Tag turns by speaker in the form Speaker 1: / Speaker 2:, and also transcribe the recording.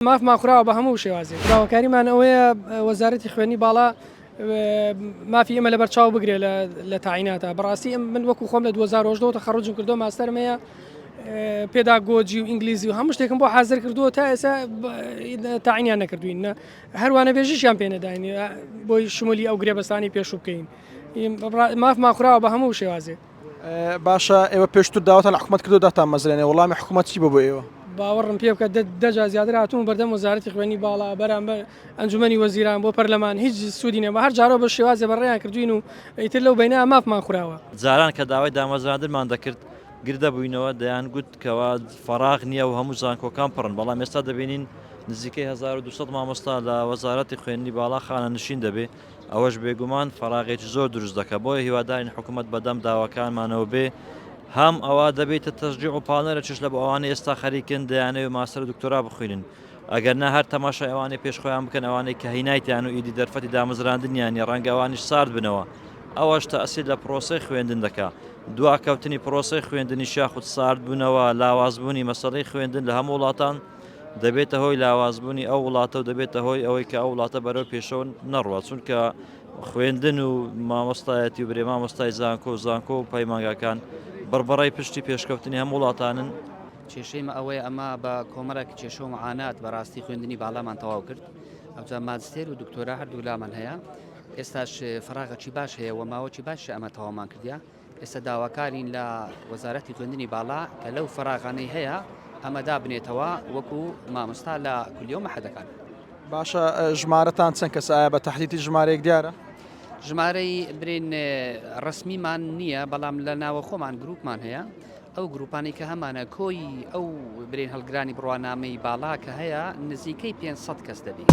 Speaker 1: مافمان خوراوە بە هەموو شێوازێک. داواکاریمان ئەوەیە وەزارەتی خوێنی باڵا مافی ئێمە لەبەرچاو بگرێ لە تاعیناتە. بەڕاستی من وەکو خۆم لە 2010 تەخەڕوجم کردو ماستەرمەیە پێداگۆجی و ئینگلیزی و هەموو شتێکم بۆ حازر کردووە تا ئێستا تاعینیان نەکردوین. هەروانە بێژیشیان پێ نەداین بۆی شمولی ئەو گرێبەستانی پێشوو بکەین. مافمان خوراوە بە هەموو شێوازێک.
Speaker 2: باشە ئێوە پێشتر داواتان حکوومەت کردو داتان مەزرێنێ وەڵامی حکوومەت چی بۆ ئێوە؟
Speaker 1: باوەڕم پێ بکە دەجا زیاتر هاتوون بەردەم وەزارەتی خوێنی باڵا بەرامبەر ئەنجومەنی وەزیران بۆ پەرلەمان هیچ سوودی نێ بە هەر جارۆ بە شێوازێ بەڕێیان کردوین و ئیتر لەو بینە مافمان خوراوە.
Speaker 3: جاران کە داوای دامەزراندنمان دەکرد گردە بووینەوە دەیان گوت کەوا فەراغ نییە و هەموو زانکۆکان پڕن، بەڵام ئێستا دەبینین نزیکەی 1200 مامۆستا لە وەزارەتی خوێنی باڵا خانە نشین دەبێ، ئەوەش بێگومان فەراغێکی زۆر دروست دەکە. بۆیە هیوادارین حکوومەت بەدەم داواکانمانەوە بێ هەم ئەوە دەبێتە تەشجیع و پاڵنەرە چش لە بۆ ئەوانەی ئێستا خەریکن دەیانەوێت ماستەر دکتۆرا بخوێنن، ئەگەر نە هەر تەماشای ئەوانەی پێشخۆیان بکەن ئەوانەی کە هینایتیان و ئیدی دەرفەتی دامەزراندنیانی ڕەنگە ئەوانیش سارد بنەوە. ئەوەش تەئسیر لە پرۆسەی خوێندن دەکا. دواکەوتنی پرۆسەی خوێندنی شاخود سارد بوونەوە لاوازبوونی مەسەڵەی خوێندن لە هەموو وڵاتان دەبێتە هۆی لاوازبوونی ئەو وڵاتە و دەبێتە هۆی ئەوەی کە ئەو وڵاتە بەرەو پێشەوە نەڕوە، چونکە خوێندن و مامۆستایەتی و برێ مامۆستای زانکۆ و پەیمانگاکان بڕبڕی پشتی پێشکەوتنی هەموو وڵاتانن.
Speaker 4: کێشەیمە ئەوەیە ئەمە بە کۆمەڵێک کێشە و معانات بەڕاستی خوێندنی باڵامان تەواو کرد. ئەوجا ماجستێر و دکتۆرا هەردوو لامان هەیە، ئێستاش فراغەکی باش هەیە و ماوەکی باش ئەمە تەواومان کردیا. ئێستا داواکارین لە وەزارەتی خوێندنی باڵا کە لەو فراغانەی هەیە ئەمە دابنێتەوە وەکو مامۆستا لە کولیۆ مەحەدەکان.
Speaker 2: باشە ژمارەتان چەند کەس ئایا بە تەحدیدی ژمارەیەک دیارە؟
Speaker 4: ژمارەی برین ڕسمیمان نییە، بەڵام لە ناوە خۆمان گروپمان هەیە. ئەو گروپانی کە هەمانە کۆی ئەو برین هەڵگرانی بڕوانامەی باڵا کە هەیە نزیکەی 500 کەس دەبێت.